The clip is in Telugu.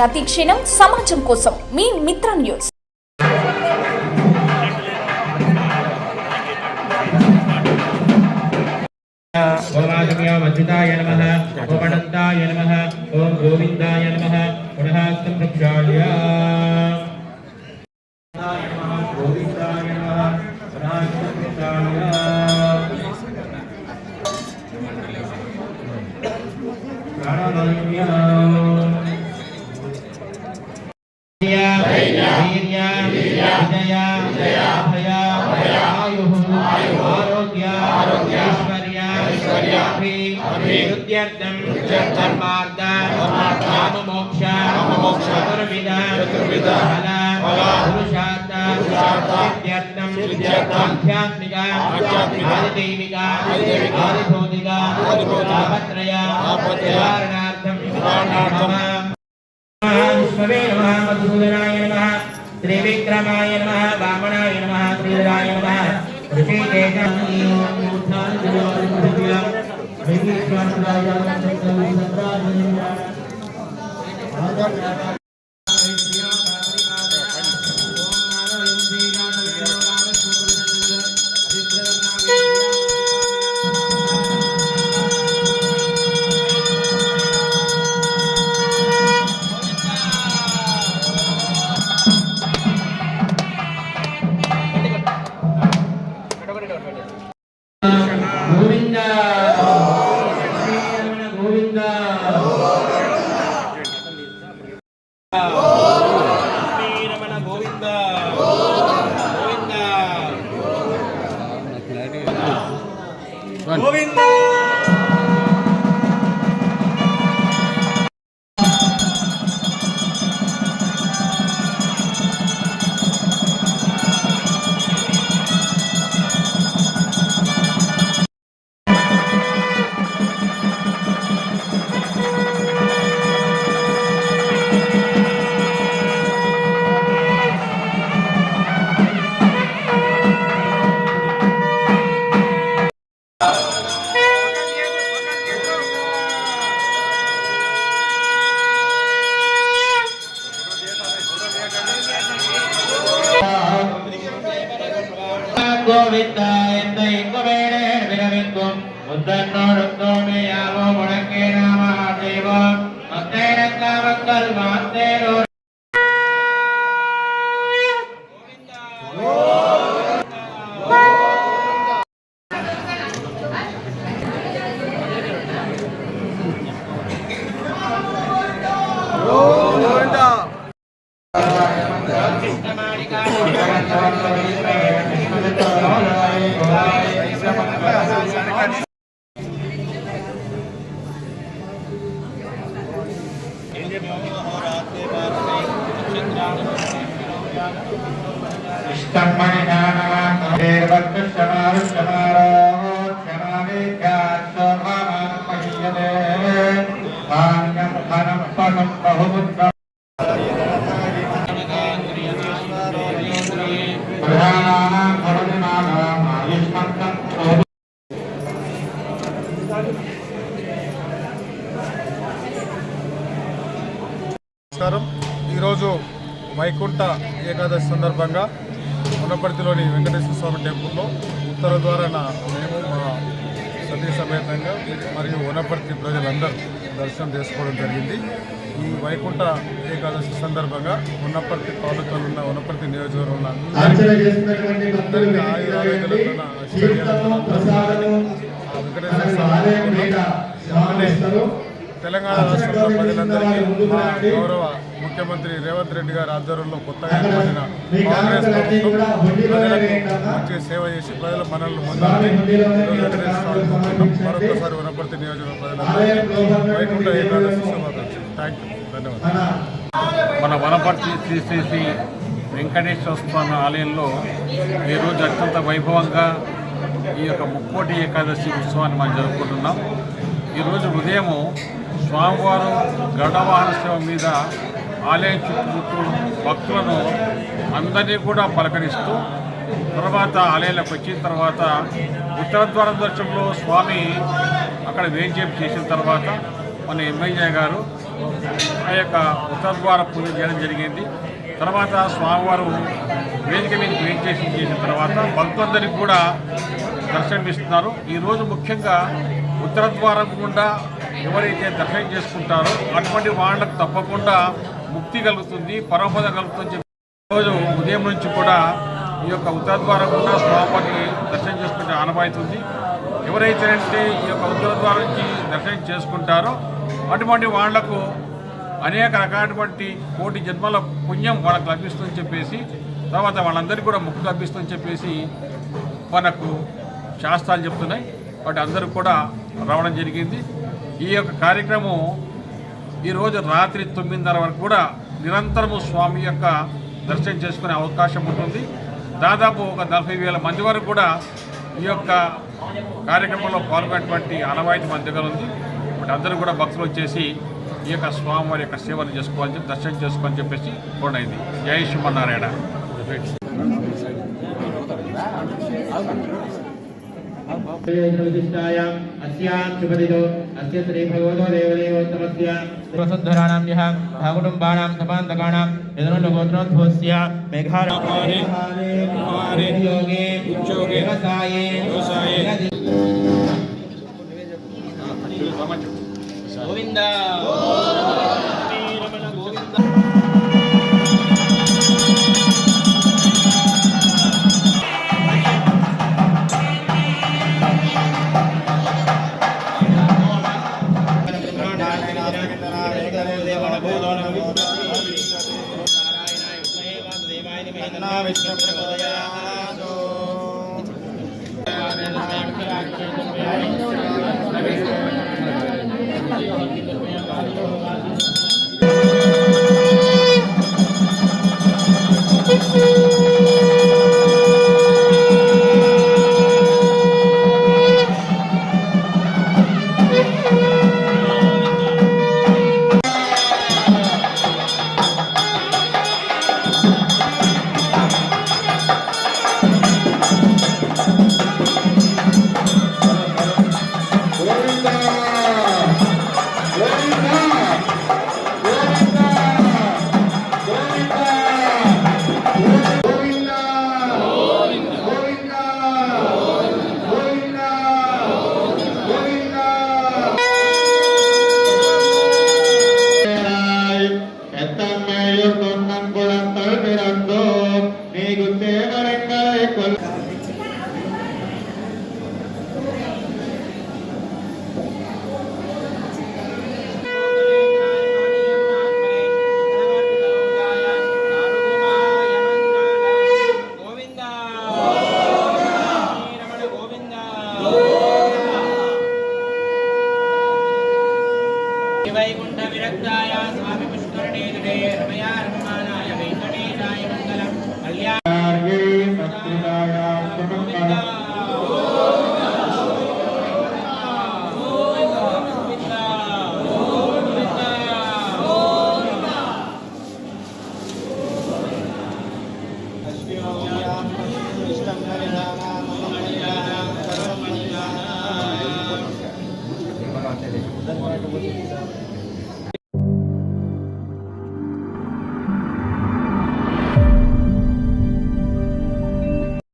ప్రతి క్షణం సమాజం కోసం మీ మిత్ర న్యూస్. ఓం అచ్యుతాయ నమః, ఓం అనంతాయ నమః, ఓం గోవిందాయ నమః. పునః సంప్రక్షాళ్య గోవిందాయ నమః, పునః సంప్రక్షాళ్య. ప్రాణాయామ మధుసూదనాయ నమః, త్రివిక్రమాయ నమః, వామనాయ నమః, శ్రీధరాయ నమః. గోవింద గోవింద రమణ గోవింద గోవింద గోవింద. கோவிந்தா எந்த எங்க வேடே விரவிக்கும் முத்தன்னோடுத்தோமே யாவோ முழக்கே நாம தேவம் மத்தேனக்கா மக்கள் மாத்தேரோ నమస్కారం. ఈరోజు వైకుంఠ ఏకాదశి సందర్భంగా ఉన్నపర్తిలోని వెంకటేశ్వర స్వామి టెంపుల్లో ఉత్తర ద్వారాన మేము మా సతీ సమేతంగా మరియు వనపర్తి ప్రజలందరూ దర్శనం చేసుకోవడం జరిగింది. ఈ వైకుంఠ ఏకాదశి సందర్భంగా ఉన్నపర్తి తాలూకాలో ఉన్న వనపర్తి నియోజకవర్గంలో అందరికీ ఆయురారోగ్యాలతో తెలంగాణ రాష్ట్రంలో ప్రజలందరికీ మా గౌరవ ముఖ్యమంత్రి రేవంత్ రెడ్డి గారి ఆధ్వర్యంలో కొత్తగా ఏర్పడిన కాంగ్రెస్ ప్రభుత్వం ప్రజలకు మంచి సేవ చేసి ప్రజల మనల్ని ముందుండి మరొకసారి వనపర్తి నియోజకవర్గ ప్రజలందరికీ వైకుంఠ ఏకాదశి శుభాకాంక్షలు. థ్యాంక్ యూ, ధన్యవాదాలు. మన వనపర్తి శ్రీ వెంకటేశ్వర స్వామి ఆలయంలో ఈరోజు అత్యంత వైభవంగా ఈ యొక్క ముక్కోటి ఏకాదశి ఉత్సవాన్ని మనం జరుపుకుంటున్నాం. ఈరోజు ఉదయము స్వామివారు గరుడవాహన సేవ మీద ఆలయం చుట్టూ భక్తులను అందరినీ కూడా పలకరిస్తూ తర్వాత ఆలయంలోకి వచ్చిన తర్వాత ఉత్తర ద్వారం దర్శనంలో స్వామి అక్కడ వేంచేపు చేసిన తర్వాత మన ఎమ్మెల్యే గారు ఆ యొక్క ఉత్తర ద్వార పూజ చేయడం జరిగింది. తర్వాత స్వామివారు వేదిక మీద వెంకటేశ్వరం చేసిన తర్వాత భక్తులందరికీ కూడా దర్శనమిస్తున్నారు. ఈరోజు ముఖ్యంగా ఉత్తర ద్వారం గుండా ఎవరైతే దర్శనం చేసుకుంటారో అటువంటి వాళ్ళకు తప్పకుండా ముక్తి కలుగుతుంది, పరమపద కలుగుతుంది. ఈరోజు ఉదయం నుంచి కూడా ఈ యొక్క ఉత్తర ద్వారం గుండా స్వామివారిని దర్శనం చేసుకుంటే ఆనవాయితుంది. ఎవరైతే ఈ యొక్క ఉత్తర ద్వారం నుంచి దర్శనం చేసుకుంటారో అటువంటి వాళ్లకు అనేక రకాలటువంటి కోటి జన్మల పుణ్యం వాళ్ళకు లభిస్తుందని చెప్పేసి, తర్వాత వాళ్ళందరికీ కూడా ముక్తి లభిస్తుందని చెప్పేసి మనకు శాస్త్రాలు చెప్తున్నాయి. వాటి అందరూ కూడా రావడం జరిగింది. ఈ యొక్క కార్యక్రమం ఈరోజు రాత్రి 9:30 వరకు కూడా నిరంతరము స్వామి యొక్క దర్శనం చేసుకునే అవకాశం ఉంటుంది. దాదాపు ఒక 40,000 మంది వరకు కూడా ఈ యొక్క కార్యక్రమంలో పాల్గొనేటువంటి ఆనవాయితీ మన దగ్గర ఉంది. వాటి అందరూ కూడా భక్తులు వచ్చేసి ఈ యొక్క స్వామివారి యొక్క సేవలు చేసుకోవాలని చెప్పి దర్శనం చేసుకోవాలని చెప్పేసి కోరైంది. జై శ్రీమన్నారాయణ. కుటుంబానాం సపాంతకానాం యదనుగోత్రోద్భవస్య మేఘాయోగే వ్యవసాయే గోవింద వైకుంఠ విరక్తాయ స్వామి పుష్కరణే రమయా రమమానాయ వెంకటేశాయ మంగళం కళ్యాణ ధన్యవాదాలు.